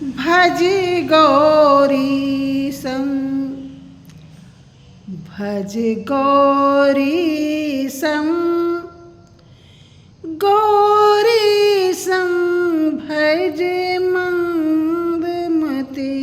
भज गौरीशं भज गौरीशं गौरीशं भज मंदमते।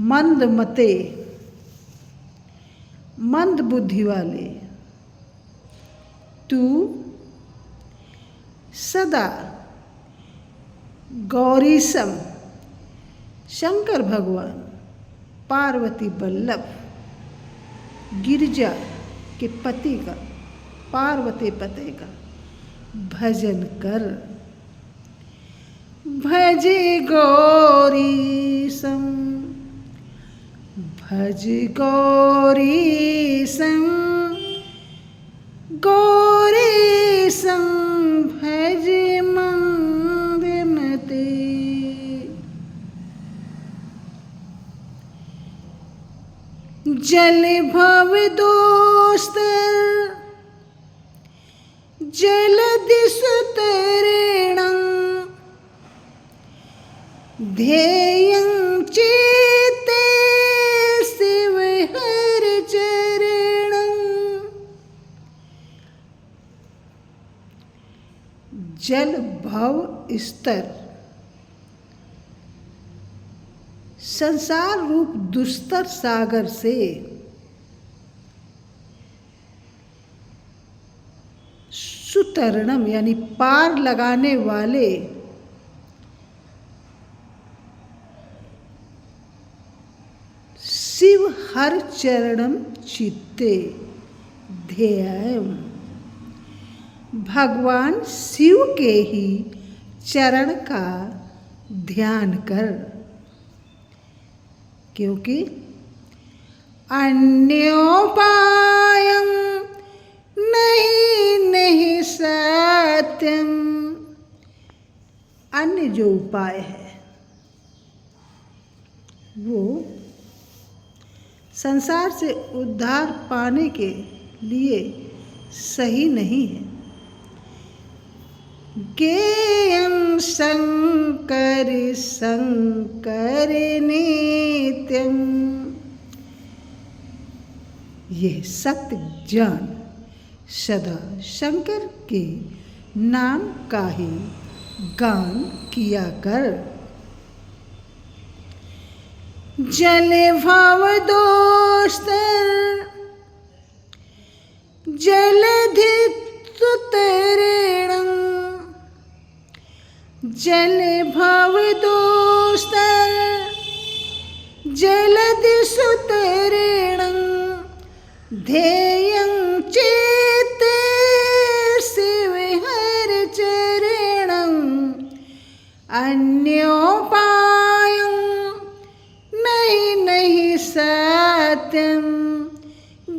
मंदमते मंद बुद्धि वाले, तू सदा गौरीशम शंकर भगवान पार्वती वल्लभ गिरिजा के पति का, पार्वती पति का भजन कर। भज गौरीशम भज गौरीशम गौरीशम भज मंदमते। जल भव दोस्तर जलधि सुतरेणं ध्येयं चेते शिव हर चरणं। जल भव स्तर संसार रूप दुस्तर सागर से सुतरणम यानी पार लगाने वाले शिव हर चरणम चित्ते ध्येयम्। भगवान शिव के ही चरण का ध्यान कर, क्योंकि अन्योपायं नहीं सत्यम। अन्य जो उपाय है वो संसार से उद्धार पाने के लिए सही नहीं है। ज्ञेयं शंकर शंकर नित्यं। यह सत्य ज्ञान सदा शंकर के नाम का ही गान किया कर। जल भव दोस्तर जलधि सुतरेणं जल भव दोस्तर जलधि सुतरेणं ध्येयं चेते शिव हर चरणं। अन्योपायं नहीं सत्यं।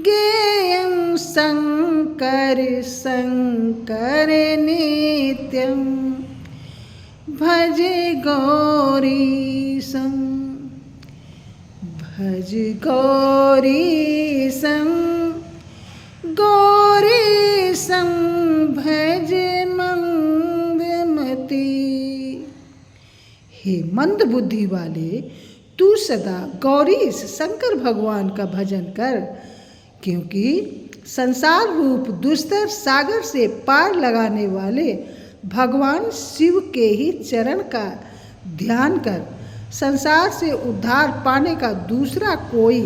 ज्ञेयं शंकर शंकर नित्यं। भज गौरीशं भज गौरीशं गौरीशं भज मंदमते। हे मंद बुद्धि वाले, तू सदा गौरीश शंकर भगवान का भजन कर, क्योंकि संसार रूप दुस्तर सागर से पार लगाने वाले भगवान शिव के ही चरण का ध्यान कर। संसार से उद्धार पाने का दूसरा कोई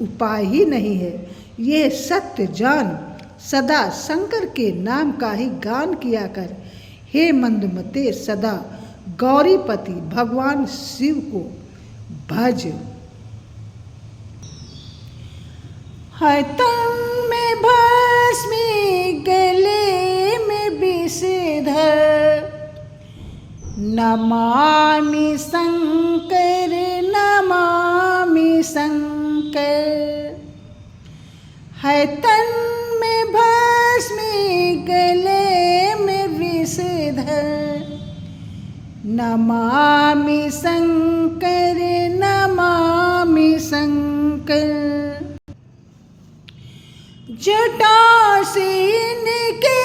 उपाय ही नहीं है। यह सत्य जान सदा शंकर के नाम का ही गान किया कर। हे मंदमते, सदा गौरीपति भगवान शिव को भज। हाथों में भस्म गले में विषधर नमामि शंकर नमामि शंकर। हाथों में भस्म गले में विषधर नमामि शंकर नमामि शंकर। जटा से निके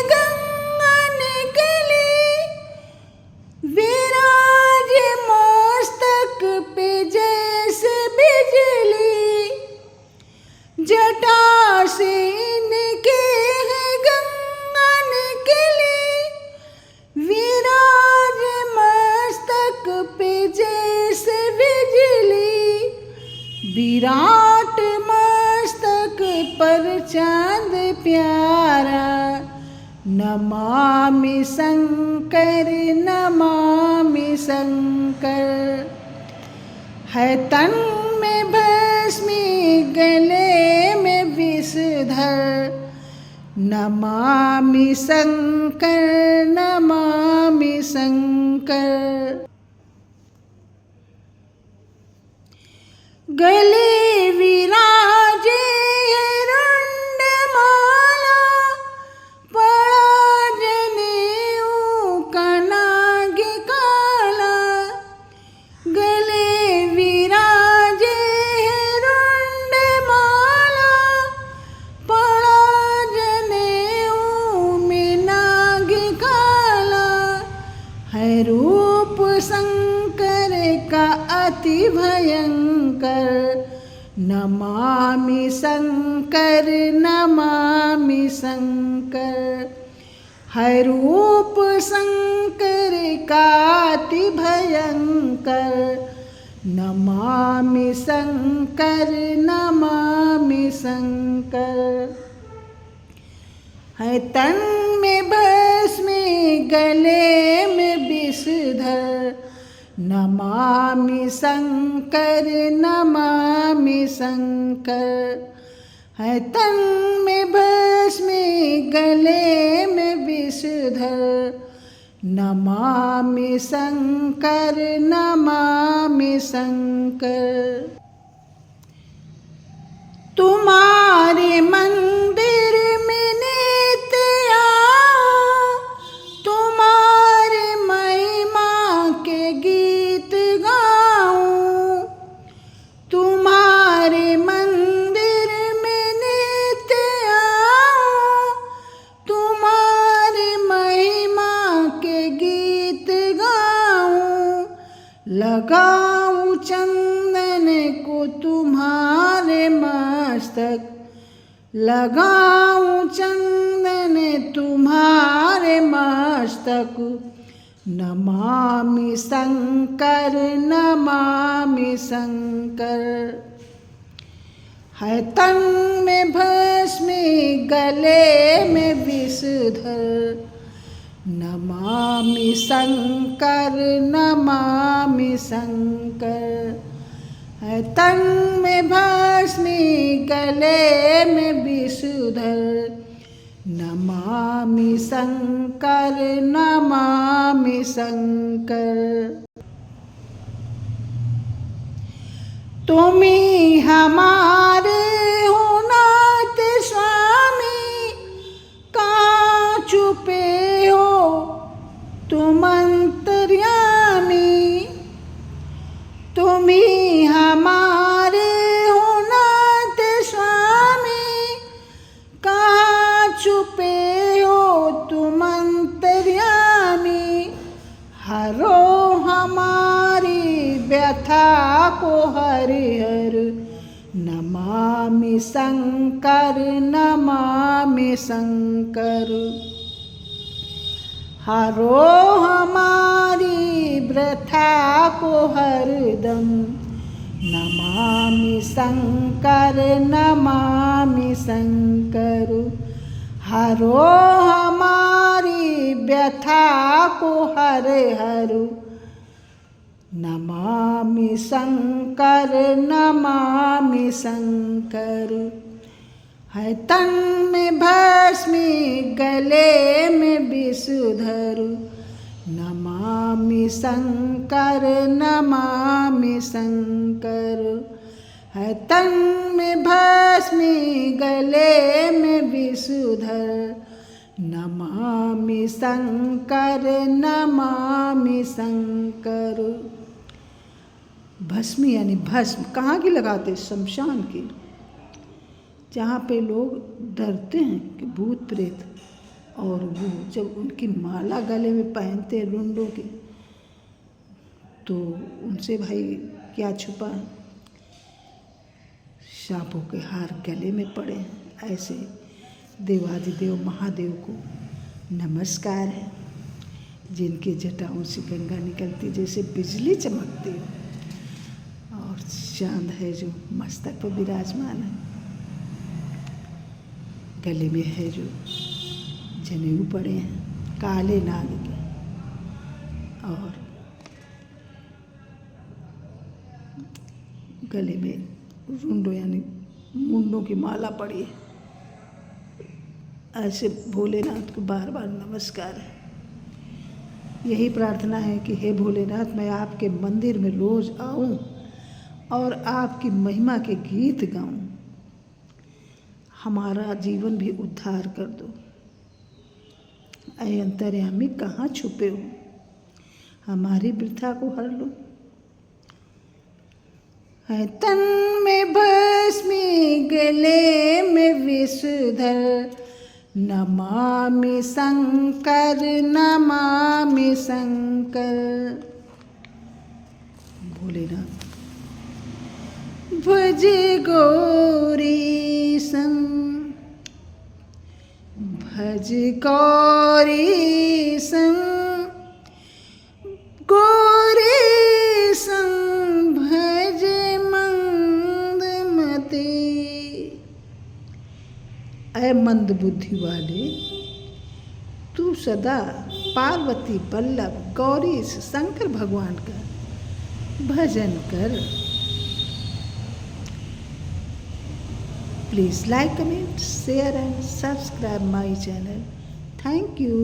गंगा निकली नमामि शंकर नमामि शंकर। है तन में भस्मी गले में विषधर, नमामि शंकर नमामि शंकर। गले विराजे रुंड माला, पड़ा जनेऊ का नाग काला। गले विराजे रुंड माला, पड़ा जनेऊ में नाग काला। है रूप शंकर का अति भयंकर, नमामि शंकर नमामि शंकर। है रूप शंकर का अति भयंकर, नमामि शंकर नमामि शंकर। है तन में भस्म गले में विषधर, नमामि शंकर नमामि शंकर। है तन में भस्म गले में विषधर, नमामि शंकर नमामि शंकर। तुम्हारे मंदिर में नित्य आओ, तुम्हारे महिमा के गीत गाऊं। तुम्हारे मंदिर में नित्य आओ, तुम्हारे महिमा के गीत गाऊं। लगाऊं चंदन को तुम्हारे मस्तक, लगाऊं चंदन तुम्हारे मस्तक। नमामि शंकर नमामि शंकर। है तन में भस्म गले में विषधर, नमामि शंकर नमामि शंकर। है तन में भस्म गले में विषधर, नमामि शंकर नमामि शंकर। तुम ही हमारे हो नाथ स्वामी, कहाँ छुपे हो तुम अंतर्यामी। तुम ही हमारे हो नाथ स्वामी, कहाँ छुपे हो तुम अंतर्यामी। हरो हमारी व्यथा को हरिहर, नमामि शंकर नमामि शंकर। हरो हमारी व्यथा को हरदम, नमामि शंकर नमामि शंकर। हरो हमारी व्यथा को हरे हरु, नमामि शंकर नमामि शंकर। है तन में भस्म गले में विषधर, नमामि शंकर नमामि शंकर। है तन में भस्म गले में विषधर, नमामि शंकर नमामि शंकर। भस्म यानी भस्म कहाँ की लगाते? शमशान की, जहाँ पे लोग डरते हैं कि भूत प्रेत, और वो जब उनकी माला गले में पहनते हैं रुंडों की, तो उनसे भाई क्या छुपा है। सांपों के हार गले में पड़े हैं। ऐसे देवादिदेव महादेव को नमस्कार है, जिनकी जटाओं से गंगा निकलती जैसे बिजली चमकती हो, और चांद है जो मस्तक पर विराजमान है, गले में है जो जनेऊ पड़े हैं काले नाग के, और गले में रुंडो यानी मुंडों की माला पड़ी है। ऐसे भोलेनाथ को बार बार नमस्कार है। यही प्रार्थना है कि हे भोलेनाथ, मैं आपके मंदिर में रोज आऊं और आपकी महिमा के गीत गाऊं, हमारा जीवन भी उद्धार कर दो। ऐ अंतर्यामी कहाँ छुपे हो, हमारी वृथा को हर लो। है तन में भस्मी गले में विषधर, नमामि शंकर नमामि शंकर। भोलेनाथ भज गौरीशं, भज गौरीशं, गौरीशं भज मंदमते। ऐ मंद बुद्धि वाले, तू सदा पार्वती वल्लभ गौरीश शंकर भगवान का भजन कर। Please like, comment, share and subscribe my channel. Thank you.